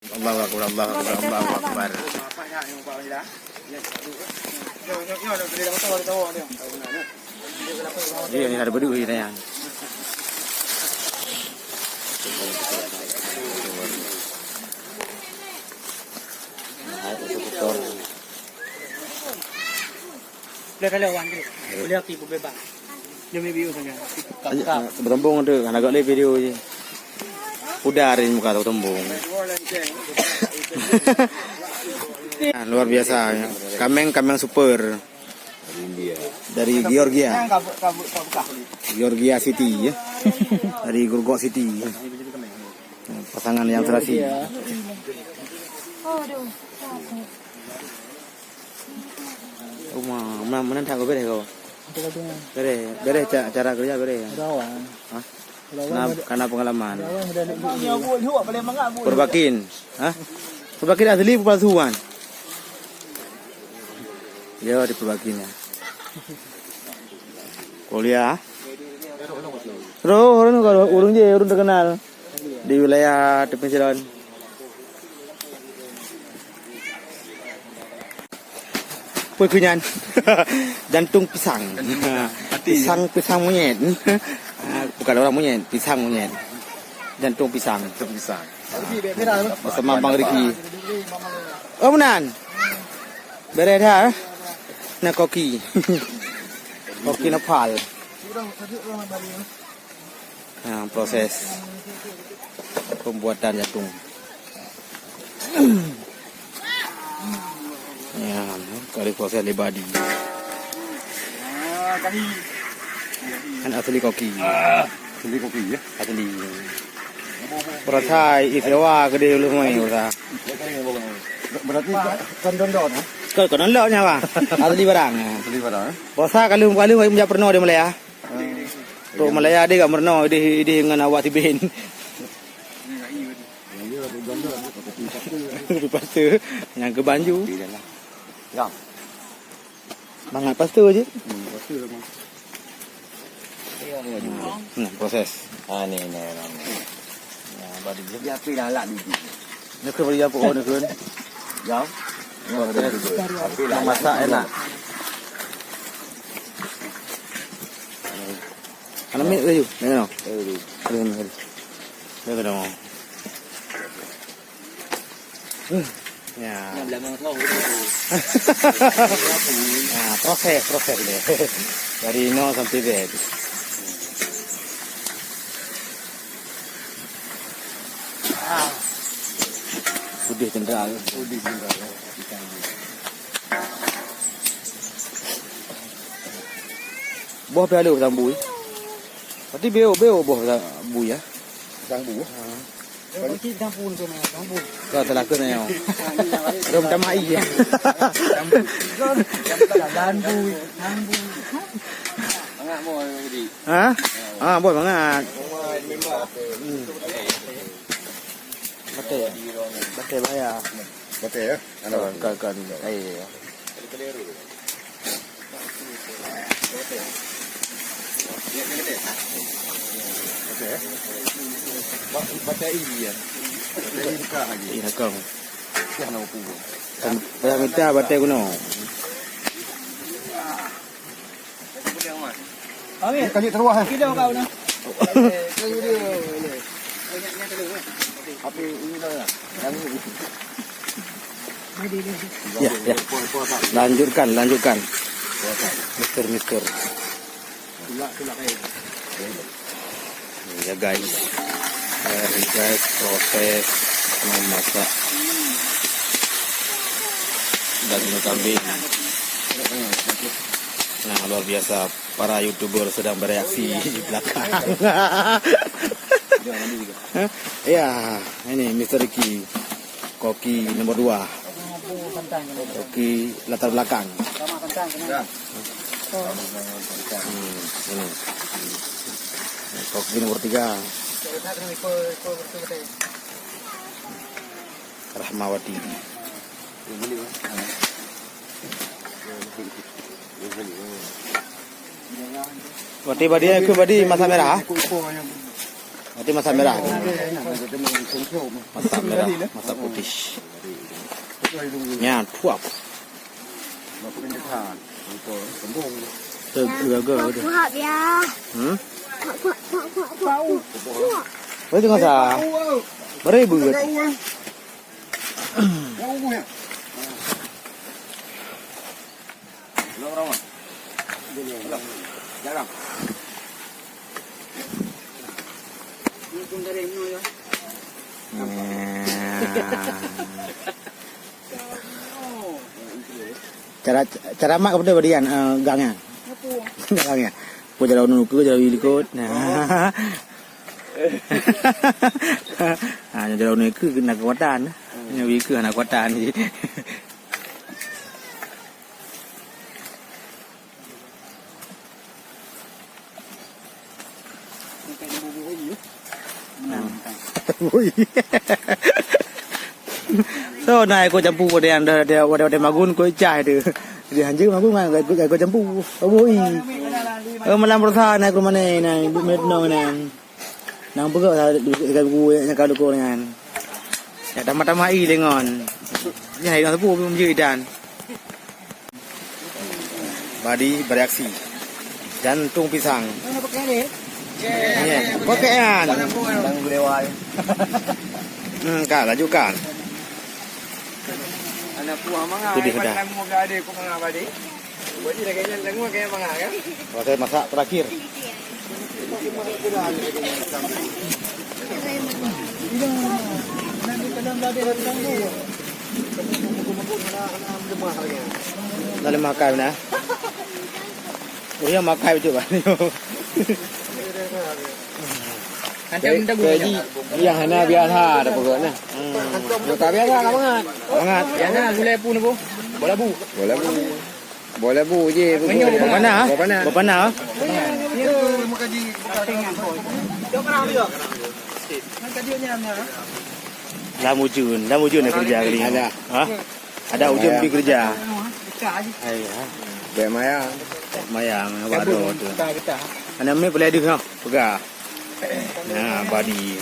Allahu Akbar, Allahu Akbar, Allahu Akbar. Dia ni ada berdua ni yang. Boleh kalau wan tu. Boleh aktif bebas. Dia punya view saja. Bertembung tu, kan agak lebih video je. Udah ada muka tu tembung. Luar biasa. Kameng super. Dari Georgia. Georgia City ya. Dari Gurgot City. Pasangan yang serasi. Mana tak kau beri kau? Beri cara kerja beri. Karena pengalaman. Perbakin, perbakin asli palsuan. Ya di perbakinnya. Kuliah. Orang kalau urung je, urung terkenal di wilayah Tepung Silon. Kunyan jantung pisang, pisang monyet, bukan orang monyet, pisang monyet, jantung pisang. Bersama Bang Riki. Oh menan, beredar, nak koki, koki Nepal. Nah, proses pembuatan jantung. Ya, kali proses libadi. Kan asli koki. Asli koki ya? Asli. Perasai isewa gede lu mai udah. Berarti kan dondon ha? Kan dondonnya Pak. Asli barang. Asli barang. Bosa kali punya pernah di Malaya. Tu Malaya dia gak pernah di dengan awak tiben. Lepas tu yang ke Banju. Ya. Bangat pastu aje. Pastu memang. Nah, proses. Ni. Ya, badi dia api dah lak ni. Nak ke bagi apa oh nak kan? Ya. Api lah masak enak. Ana mi tu. Ni. Ya. Nah, proses deh. Dari nol sampai Z. Putih jenderal. Buah piala sambu. Berarti beo buah sambu ya. Sambu. Kalau kita pun tu nak sambu. Kau telah kena yang. Rom tamai ya. Sambu. Bangat boy di. Boy bangat. Bate bayar. Bate ya? Kan. Bate ini ya. Ini kah lagi. Ini kah. Siapa nak upu? Kan dah minta bate kuno. Amin. Kali terwah. Kita kau nak. Api ini dah. Ya. Lanjutkan. Mister. Ya guys, proses memasak daging kambing. Nah, luar biasa, para YouTuber sedang bereaksi di belakang. Ya, ini Mr. Riki, koki nomor 2. Koki latar belakang. Ini. Koki nomor 3. Rahmawati. Wati badi aku badi masa merah. Berarti masak merah. Masak merah, masak putih. Nya tuap. Tergaga tu. Berarti masak. Beribu. Jarang. Cara mak kepada berian gangnya. Gangnya. Pu jalan nuku jalan ikut. Nah. Jalan nuku nak kekuatan. Nyawi ke nak kekuatan. So này cô chấm pu đèn đèn magun cô chai từ thì hành chứ magun mà cô chấm pu vui mà làm rasa này cô mana này mệt nồi này nang bữa là cái gu nhà cao cô này ya tama i le ngon như này nó pu belum jadi dan badi bereaksi jantung pisang pakaian Đang lewai. Kala juga. Anak buah mangga. Itu dia dah. Lang mo gade ko mga badi. Badi na ganyan lang mo kaya mga kan. Proses masak terakhir. Dalam makan na. Oh ya makan itu kan. Gaji yang hana biasa ada pokoknya. Tak biasa lah banget. Banget. Biasa gulai pun bu. Bola bu. Bola bu je. Bapana? Bapana? Itu makaji tengah. Jom pernah dia. Kan kadinya nya. Dah mujun nak kerja kali. Ada. Ha? Ada ujung pergi kerja. Ayah. Bemaya. Mayang waduh tu. Ana me boleh dia pegang. Nah, badi,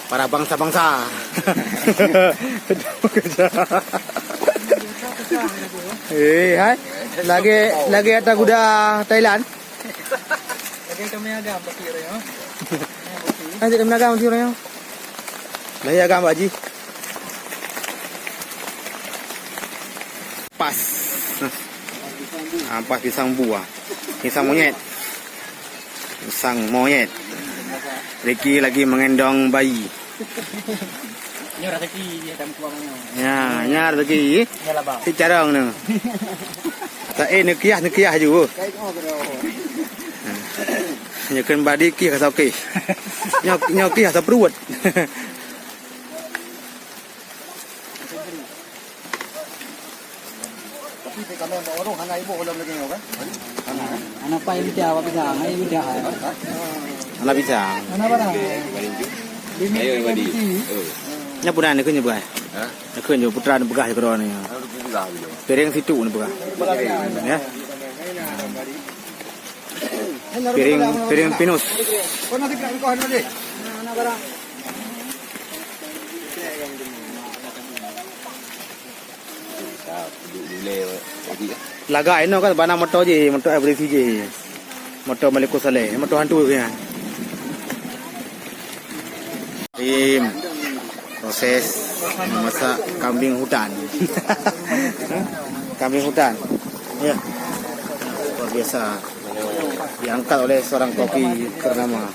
para bangsa-bangsa. Hai. Lagi ada kuda Thailand. Lagi kami agam pakir ya. Ada kami agam pakir ya. Lagi agam baji. Pas. Pas pisang buah. Pisang monyet. Pisang monyet. Ricky lagi mengendong bayi. Nyor rezeki dia dalam kuangnya. Ya, nyar lagi. Ya lah bang. Si carang ni. Tak nekiah juga. Nyekan badi kiah kasau ke. Nyok kiah kasau perut. Tapi kalau orang hang ibu belum lagi kan? Anak pa ini dia apa bisa? Ini dia. Anak bisa. Anak barang. Ayo badi. Nya punan ni kunyo bukan? Ha? Nya kunyo putra ni begah kero ni. Piring situ ni begah. Ya. Piring pinus. Kau nanti kau hendak ni. Anak barang. Laga ino kan bana moto je, moto everything je. Moto maliku sale, moto hantu ya. Proses memasak kambing hutan. Kambing hutan. Ya. Luar biasa. Diangkat oleh seorang koki ternama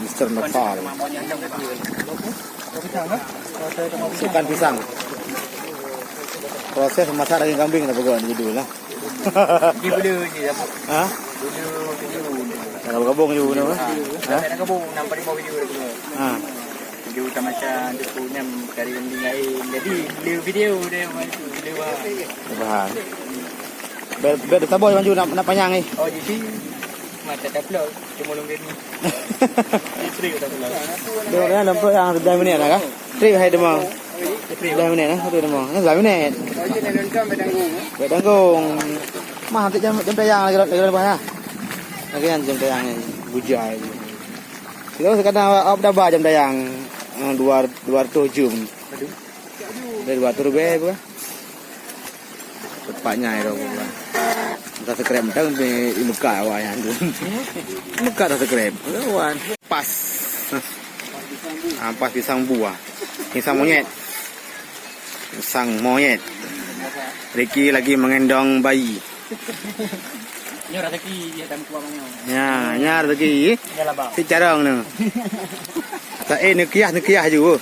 Mr. Nopal. Sukan pisang. Proses memasak daging kambing tak pegawai dulu lah. Di bulu ni apa? Ha? Kalau gabung juga nama. Ha? Nak gabung nampak di bawah video dulu. Ha. Video macam dia punya kari kambing lain. Jadi video dia macam video Bahan. Biar tak boleh maju nak panjang ni. Oh jadi mata dah upload cuma long ni. Isteri kata pula. Dia nampak yang 2 minit lah kan? Trik hai demang. 2 minit lah, 1 demang. Ni 2 minit. Bedanggung. Mah nanti jam tayang lagi lepas lah. Lagi kan jam tayang ni bujai. Kalau sekarang awak dah jam dayang 200 jam. Dari 200 rupiah. Tepatnya itu bukan. Tak sekrem dah di muka awak yang tu. Muka tak sekrem. Kawan. Pas. Pas pisang buah. Pisang monyet. Pisang monyet. Ricky lagi mengendong bayi. Nyo rezeki dia dalam kuamannya. Ya, nyar lagi. Ya lah bang. Si carang tu. Tak nekiah juga.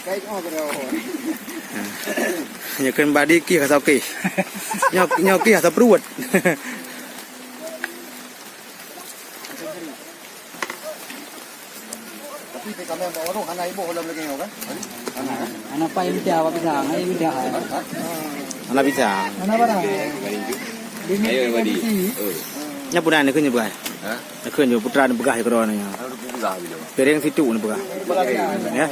Nyakan badi ki kasau ki. Nyok ki kasau perut. Tapi kami bawa orang anak ibu dalam lagi kan? Anak pa yung tiyawa pisang, ay yung tiyawa. Anak pisang. Mana barang? Ayo badi. Nya punan ni kun bukan. Hah? Kun jo putra ni begah kro ni. Ada buka bila. Pereng situ ni begah. Ya.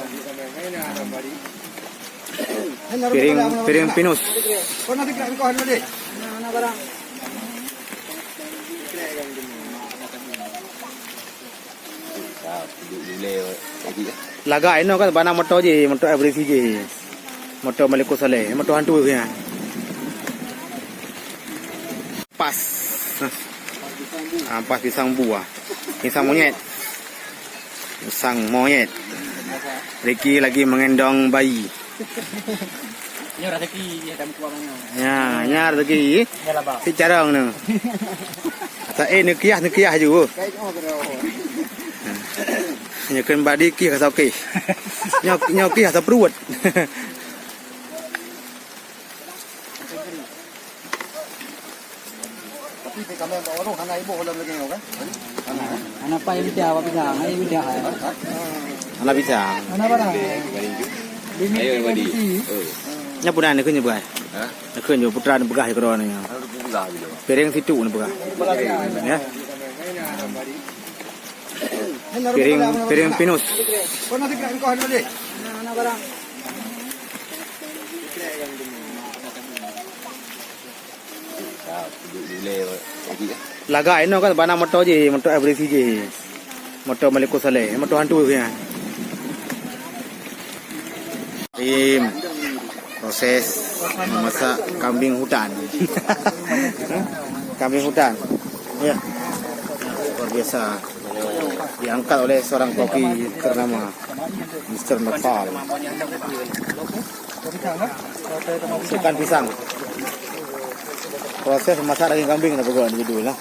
Piring pinus. Kau nak fikir kau hendak deh? Mana barang? Laga ino kan bana moto je, moto every je. Moto malik ko sale, moto hantu ya. Pas. Pas pisang buah. Pisang monyet. Pisang monyet. Ricky lagi mengendong bayi. Nyo rezeki dia dalam kuamannya. Ya, nyar lagi. Ya lah bang. Si carang tu. Tak nekiah juga. Nyakan badi ki kasau ki. Nyok ki kasau perut. Tapi kami bawa orang anak ibu dalam lagi kan? Anak pa yung tiyawa pisang, ay yung tiyawa. Anak pisang. Mana barang? Ayo badi. Nya punan ni kun bukan. Hah? Kun jo putra ni begah kro ni. Ada buka bila. Pereng situ ni begah. Ya. Piring pinus. Kau nak fikir kau hendak deh? Mana barang? Laga ino kan bana moto je, moto every je. Moto malik ko sale, moto hantu ya. Proses memasak kambing hutan. Kambing hutan. Ya. Luar biasa. Diangkat oleh seorang koki ternama Mr. Nepal. Sukan pisang. Proses memasak daging kambing nak buat judul lah.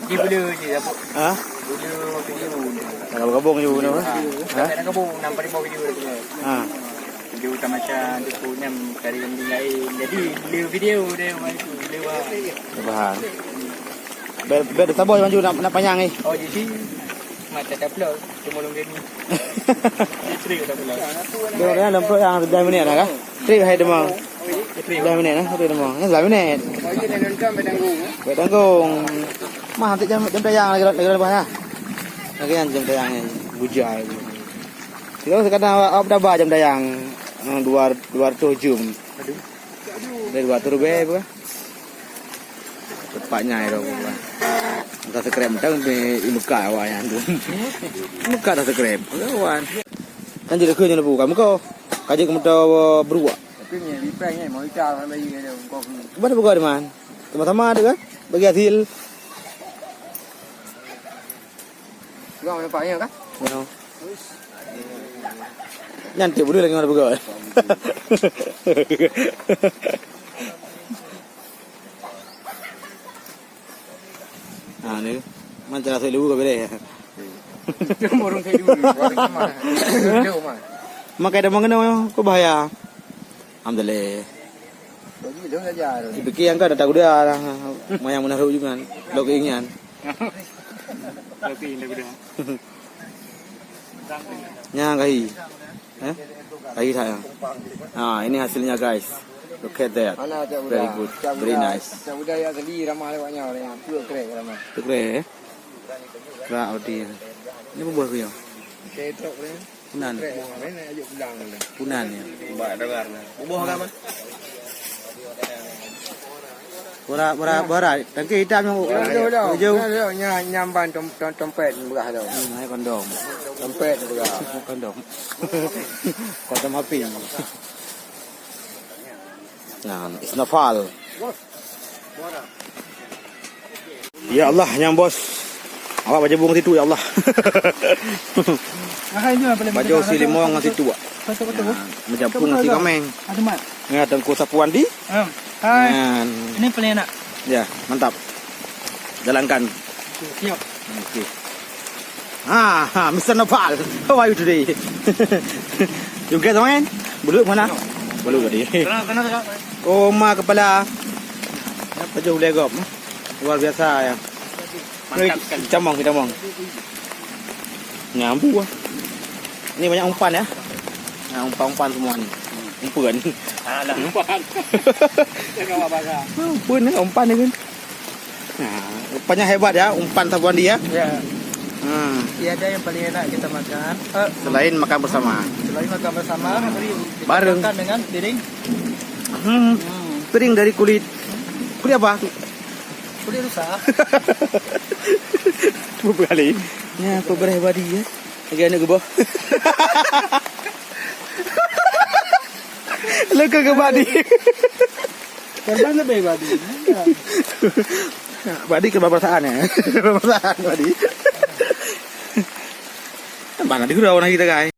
Di bulu je apa? Hah? Bulu video. Kalau gabung juga ni. Ha? Nak kabung nampak mau video dia. Ha. Video macam dia punya kari kambing lain. Jadi video dia macam lewat. Bahan. Ber sabar maju nak panjang ni. Oh jadi mata tak upload cuma longgen ni. Isteri tak upload. Dia dah nampak yang 2 minit dah kah? Trip hai demang. 2 minit dah, 2 demang. Ni 2 minit. Bagi dia nonton bertanggung. Bertanggung. Mah nanti jam tayang lagi lepas lah. Lagi jam tayang ni bujai. Kalau sekarang awak dah jam tayang 200 jam. Dari 200 rupiah bukan? Tepatnya itu bukan. Tak sekrem dah di muka awak yang tu. Muka tak sekrem. Kawan. Kan jadi kerja ni bukan muka. Kaji kamu tahu berubah. Tapi ni lipat ni mau ikat lagi dia kau. Mana buka di mana? Sama-sama ada kan? Bagi hasil. Kau mana payah kan? No. Nyantik budi lagi mana buka. Ah ni, macam rasa lugu kau beri. Cuma orang saya dulu. Mana? Jauh mana? Makai dah mengenal kau bahaya. Alhamdulillah. Bagi dia saja. Dipikir yang kau dah tahu dia lah. Mayang menaruh juga. Lo keinginan. Tapi ini dia. Yang kahi. Kahi saya. Ah, ini hasilnya guys. Look at that. Very good. Very nice. Budaya sendiri ramai lewatnya orang yang tua keren ramai. Tu keren. Kerak odi. Ini buah kau ya? Ketok keren. Punan. Keren nak ajuk pulang ni. Punan ya. Buat dengar. Buah apa? Borak. Tangki hitam yang hijau. Nyamban dompet murah dah. Naik kondom. Dompet murah. Kondom. Kondom api. Nah, isnafal. Ya Allah, yang bos. Awak baca bunga situ ya Allah. Baca si limong ngasih tua. Betul. Macam pun ngasih kameng. Ada mat. Ya, tengku sapuan di. Hai. Ini paling enak. Ya, mantap. Jalankan. Siap. Okay. Mr. Nopal. How are you today? You get on? Belum mana? Belum tadi. Kenapa? Koma kepala. Apa jauh legop? Luar biasa ya. Mantap sekali. Kita mong. Nyambu ah. Ini banyak umpan ya. Nah, umpan semua ni. Umpan. Alah, umpan. Jangan apa-apa. Umpan ni kan. Nah, umpannya hebat ya, umpan sabuan dia. Ya. Tiada yang paling enak kita makan. Selain makan bersama. Selain makan bersama, Bareng. makan dengan piring. Piring dari kulit. Kulit apa? Kulit rusak. Berapa kali? Ya, apa berhebat dia? Lagi anak gebah. Lega ke badi. Terbang lebih badi. Badi ke babasaan ya. Babasaan badi. Mana di gurau nak kita guys.